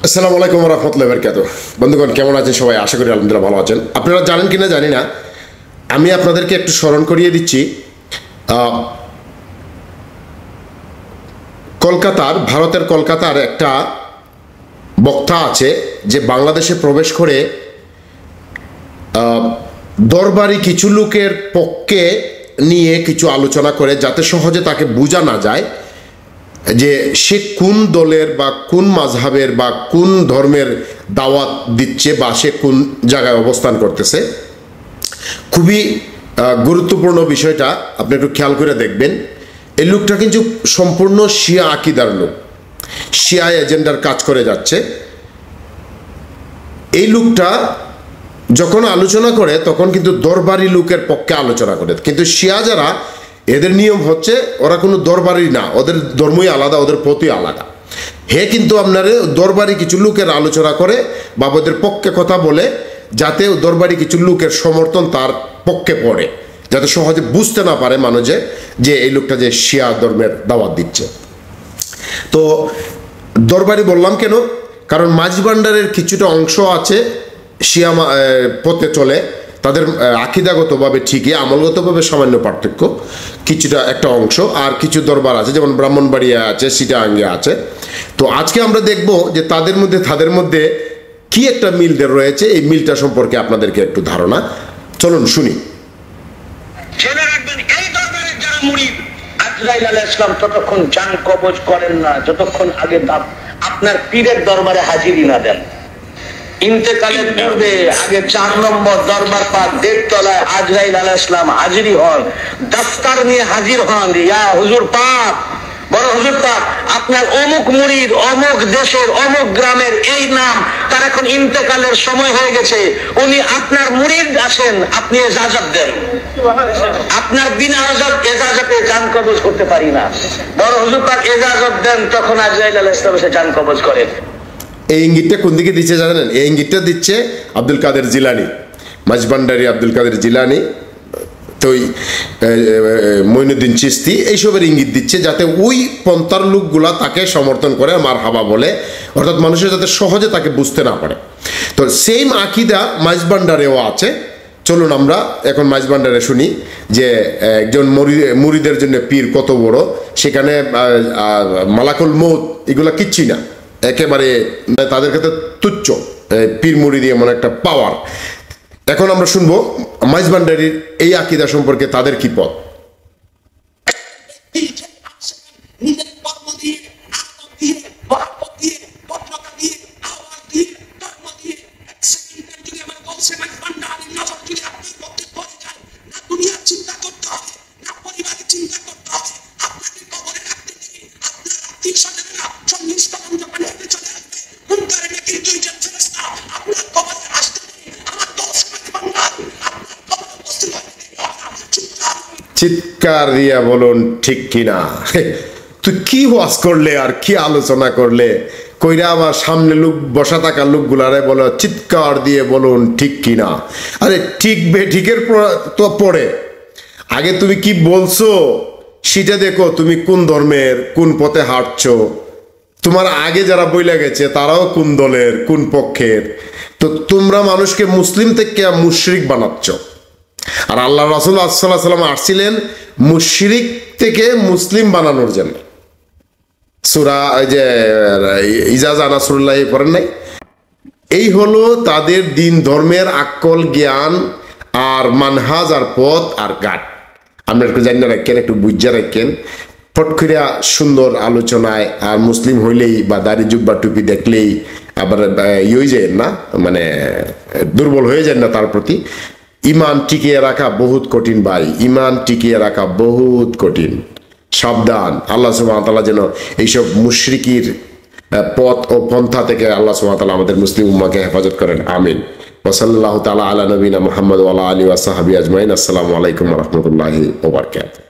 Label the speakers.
Speaker 1: আসসালামু আলাইকুম ওয়া রাহমাতুল্লাহি ওয়া বারাকাতুহু। বন্ধুগণ, কেমন আছেন সবাই? আশা করি আলহামদুলিল্লাহ ভালো আছেন। আপনারা জানেন কিনা জানি না, আমি আপনাদেরকে একটু স্মরণ করিয়ে দিচ্ছি। ভারতের কলকাতার একটা বক্তা আছে যে বাংলাদেশে প্রবেশ করে দরবারি কিছু লোকের পক্ষে নিয়ে কিছু আলোচনা করে, যাতে সহজে তাকে বোঝা না যায় যে সে কোন দলের বা কোন মাযহাবের বা কোন ধর্মের দাওয়াত দিচ্ছে বা সে কোন জায়গায় অবস্থান করতেছে। খুবই গুরুত্বপূর্ণ বিষয়টা আপনি একটু খেয়াল করে দেখবেন। এই লোকটা কিন্তু সম্পূর্ণ শিয়া আকিদার লোক, শিয়া এজেন্ডার কাজ করে যাচ্ছে। এই লোকটা যখন আলোচনা করে তখন কিন্তু দরবারি লোকের পক্ষে আলোচনা করে, কিন্তু শিয়া যারা, এদের নিয়ম হচ্ছে ওরা কোনো দরবারি না, ওদের ধর্মই আলাদা, ওদের পথই আলাদা। হে কিন্তু আপনার দরবারি কিছু লোকের আলোচনা করে বা ওদের পক্ষে কথা বলে, যাতে দরবারি কিছু লোকের সমর্থন তার পক্ষে পড়ে, যাতে সহজে বুঝতে না পারে মানুষে যে এই লোকটা যে শিয়া ধর্মের দাওয়াত দিচ্ছে। তো দরবারি বললাম কেন? কারণ মাঝি ভান্ডারের কিছুটা অংশ আছে শিয়া পথে চলে, তাদের আকিদাগতভাবে ঠিকই, আমলগতভাবে সামান্য পার্থক্য, কিছুটা একটা অংশ। আর কিছু দরবার আছে, যেমন ব্রাহ্মণবাড়িয়া আছে, চিটাগাঙ্গে আছে। তো আজকে আমরা দেখব যে তাদের মধ্যে কি একটা মিল রয়েছে। এই মিলটা সম্পর্কে আপনাদেরকে একটু ধারণা, চলুন শুনি।
Speaker 2: আজরাইল আলাইহিস সালাম ততক্ষণ জান কবজ করেন না যতক্ষণ আগে আপনার পীরের দরবারে হাজিরি না দেন। ইন্তেকালের পূর্বে আগে 4 নম্বর দরবার পাক দেড়তলায় আজরাইল আলাইহিস সালাম হাজিরি হন, দফতর নিয়ে হাজির হন। ইয়া হুজুর পাক, বড় হুজুর পাক, আপনার অমুক মুরিদ অমুক দেশের অমুক গ্রামের এই নাম, তার এখন ইন্তেকালের সময় হয়ে গেছে, উনি আপনার মুরিদ আসেন, আপনি ইজাজত দেন। আপনার বিনা এজাজতে জান কবজ করতে পারি না। বড় হুজুর পাক ইজাজত দেন, তখন আজরাইল আলাইহিস সালাম এসে জান কবজ করেন।
Speaker 1: এই ইঙ্গিতটা কোন দিকে দিচ্ছে জানেন? এই ইঙ্গিতটা দিচ্ছে আব্দুল কাদের জিলানী, মাঝভান্ডারী আব্দুল কাদের জিলানী, তো মঈনুদ্দিন চিশতি, এইসবের ইঙ্গিত দিচ্ছে, যাতে ওই পন্থার লোকগুলা তাকে সমর্থন করে, মারহাবা বলে, অর্থাৎ মানুষের যাতে সহজে তাকে বুঝতে না পারে। তো সেম আকিদা মাঝভান্ডারেও আছে। চলুন আমরা এখন মাঝভান্ডারে শুনি যে একজন মুরিদের জন্য পীর কত বড়, সেখানে মালাকুল মউত এগুলা কিচ্ছুই না, একেবারে তাদের কাছে তুচ্ছ। পীর মুরিদি এমন একটা পাওয়ার। এখন আমরা শুনবো মাঝভান্ডারীর এই আকিদা সম্পর্কে তাদের কি পথ। চিৎকার দিয়া বলুন ঠিক কিনা। তুই কি ওয়াজ করলে আর কি আলোচনা করলে কইরা আমার সামনে লোক বসা থাকা লোকগুলারে বলো চিৎকার দিয়ে বলুন ঠিক কিনা। আরে ঠিক বেঠিকের তো পড়ে, আগে তুমি কি বলছো সেটা দেখো, তুমি কোন ধর্মের কোন পথে হাঁটছো, তোমার আগে যারা বইলা গেছে তারাও কোন দলের কোন পক্ষের। তো তোমরা মানুষকে মুসলিম থেকে মুশরিক বানাচ্ছ। আর আল্লাহ রাসূল সাল্লাল্লাহু আলাইহি ওয়াসাল্লাম আসছিলেন মুশরিক থেকে মুসলিম বানানোর জন্য। সূরা যে ইজাজা নাসরুল্লাহ পড়েন নাই? এই হলো তাদের দিন ধর্মের আকল জ্ঞান আর মানহাজ আর পথ আর গাট। আমরা একটু জানি না রাখেন, একটু বুঝা রাখেন। ফটকরিয়া সুন্দর আলোচনায় আর মুসলিম হইলেই বা দাড়ি জুব্বা টুপি দেখলেই আবার হয়ে যায় না, মানে দুর্বল হয়ে যায় না তার প্রতি। ইমান টিকিয়ে রাখা বহুত কঠিন ভাই, ইমান টিকিয়ে রাখা বহুত কঠিন। সাবধান, আল্লাহ সুবহানাহু ওয়া তাআলা যেন এইসব মুশরিকির পথ ও পন্থা থেকে আল্লাহ সুবহানাহু ওয়া তাআলা আমাদের মুসলিম উম্মাহকে হেফাজত করেন, আমিন। ওয়া সাল্লাল্লাহু তাআলা আলা নবিনা মুহাম্মদ ওয়া আলা আলিহি ওয়া সাহবিহি আজমাইন। আসসালামু আলাইকুম ওয়া রাহমাতুল্লাহি ওয়া বারাকাতুহু।